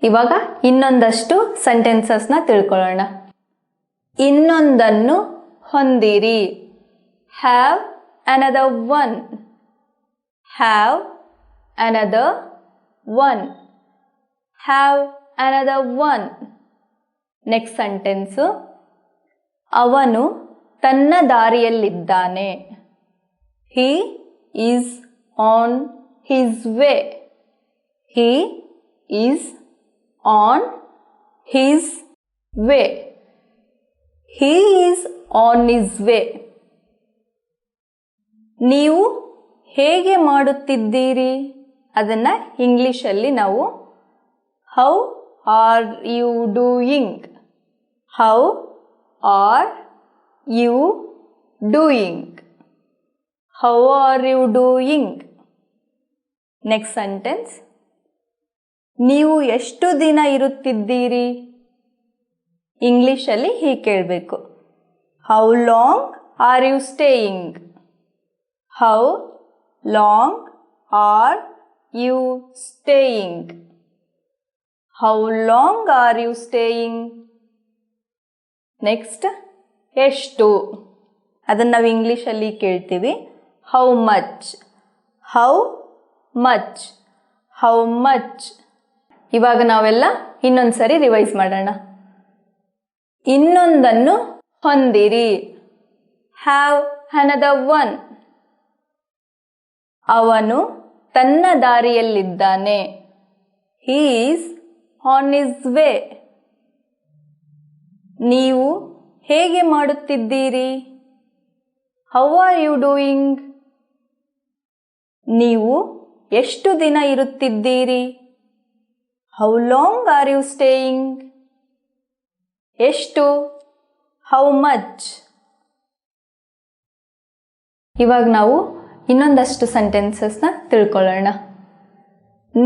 ಇವಾಗ ಇನ್ನೊಂದಷ್ಟು ಸೆಂಟೆನ್ಸಸ್ ನ ತಿಳ್ಕೊಳ್ಳೋಣ. ಇನ್ನೊಂದನ್ನು ಹೊಂದಿರಿ. Have another one. Have another one. Have another one. Next sentence. ಅವನು ತನ್ನ ದಾರಿಯಲ್ಲಿದ್ದಾನೆ. He is on his way. He is on his way. He is on his way. ನೀವು ಹೇಗೆ ಮಾಡುತ್ತಿದ್ದೀರಿ ಅದನ್ನ ಇಂಗ್ಲಿಷಲ್ಲಿ ನಾವು how are you doing. How are you doing. How are you doing. Next sentence. ನೀವು ಎಷ್ಟು ದಿನ ಇರುತ್ತಿದ್ದೀರಿ. ಇಂಗ್ಲಿಷಲ್ಲಿ ಹೀಗೆ ಕೇಳಬೇಕು. How long are you staying. How long are you staying. How long are you staying. Next ಎಷ್ಟು ಅದನ್ನು ನಾವು ಇಂಗ್ಲಿಷಲ್ಲಿ ಕೇಳ್ತೀವಿ. How much. How much. How much. ಇವಾಗ ನಾವೆಲ್ಲ ಇನ್ನೊಂದ್ಸರಿ ರಿವೈಸ್ ಮಾಡೋಣ. ಇನ್ನೊಂದನ್ನು ಹೊಂದಿರಿ. Have another one. ಅವನು ತನ್ನ ದಾರಿಯಲ್ಲಿದ್ದಾನೆ. He is on his way. ನೀವು ಹೇಗೆ ಮಾಡುತ್ತಿದ್ದೀರಿ. How are you doing? ನೀವು ಎಷ್ಟು ದಿನ ಇರುತ್ತಿದ್ದೀರಿ. How long are you staying? ಎಷ್ಟು. How much. ಇವಾಗ ನಾವು ಇನ್ನೊಂದಷ್ಟು ಸೆಂಟೆನ್ಸಸ್ನ ತಿಳ್ಕೊಳ್ಳೋಣ.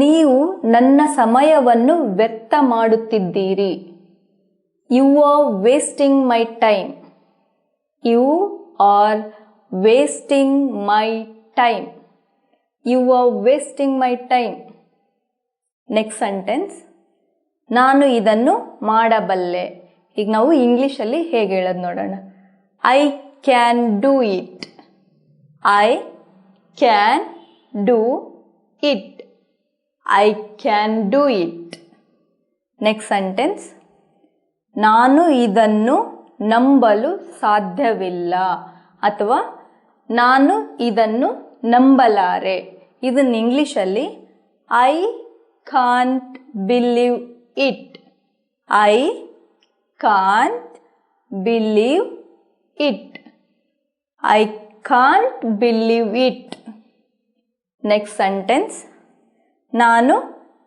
ನೀವು ನನ್ನ ಸಮಯವನ್ನು ವ್ಯರ್ಥ ಮಾಡುತ್ತಿದ್ದೀರಿ. You are wasting my time. You are wasting my time. You are wasting my time. Next sentence. ನಾನು ಇದನ್ನು ಮಾಡಬಲ್ಲೆ. ಈಗ ನಾವು ಇಂಗ್ಲಿಷಲ್ಲಿ ಹೇಗೆ ಹೇಳೋದು ನೋಡೋಣ. I can do it. I can do it. I can do it. Next sentence. ನಾನು ಇದನ್ನು ನಂಬಲು ಸಾಧ್ಯವಿಲ್ಲ ಅಥವಾ ನಾನು ಇದನ್ನು ನಂಬಲಾರೆ. ಇದನ್ನು ಇಂಗ್ಲಿಷಲ್ಲಿ I can't believe it. I can't believe it. I can't believe it. Next sentence. ನಾನು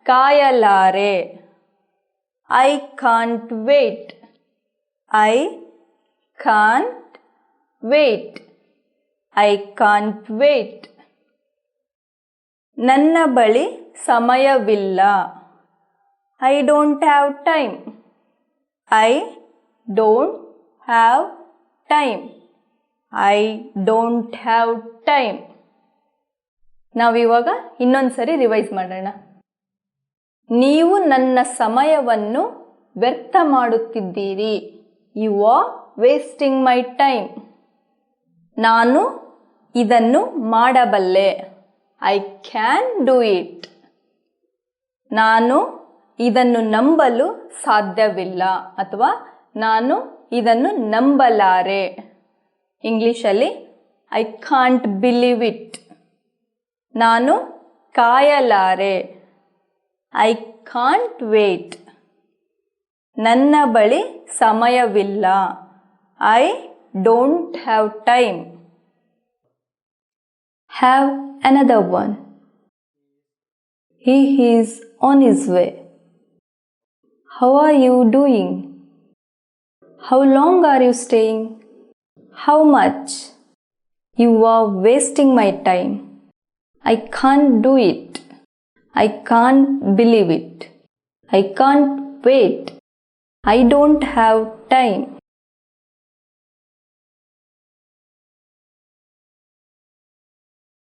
ಕಾಯಲಾರೆ. I can't wait. I can't wait. I can't wait. ನನ್ನ ಬಳಿ ಸಮಯವಿಲ್ಲ. I don't have time. I don't have time. I don't have time. ನಾವಿವಾಗ ಇನ್ನೊಂದ್ಸರಿ revise ಮಾಡೋಣ. ನೀವು ನನ್ನ ಸಮಯವನ್ನು ವ್ಯರ್ಥ ಮಾಡುತ್ತಿದ್ದೀರಿ. You are wasting my time. ನಾನು ಇದನ್ನು ಮಾಡಬಲ್ಲೆ. I can do it. ನಾನು ಇದನ್ನು ನಂಬಲು ಸಾಧ್ಯವಿಲ್ಲ ಅಥವಾ ನಾನು ಇದನ್ನು ನಂಬಲಾರೆ. ಇಂಗ್ಲಿಷಲ್ಲಿ ಐ ಕಾಂಟ್ ಬಿಲೀವ್ ಇಟ್. ನಾನು ಕಾಯಲಾರೆ. I can't wait. ನನ್ನ ಬಳಿ ಸಮಯವಿಲ್ಲ. I don't have time. Have another one. He is on his way. How are you doing? How long are you staying? How much? You are wasting my time. I can't do it. I can't believe it. I can't wait. I don't have time.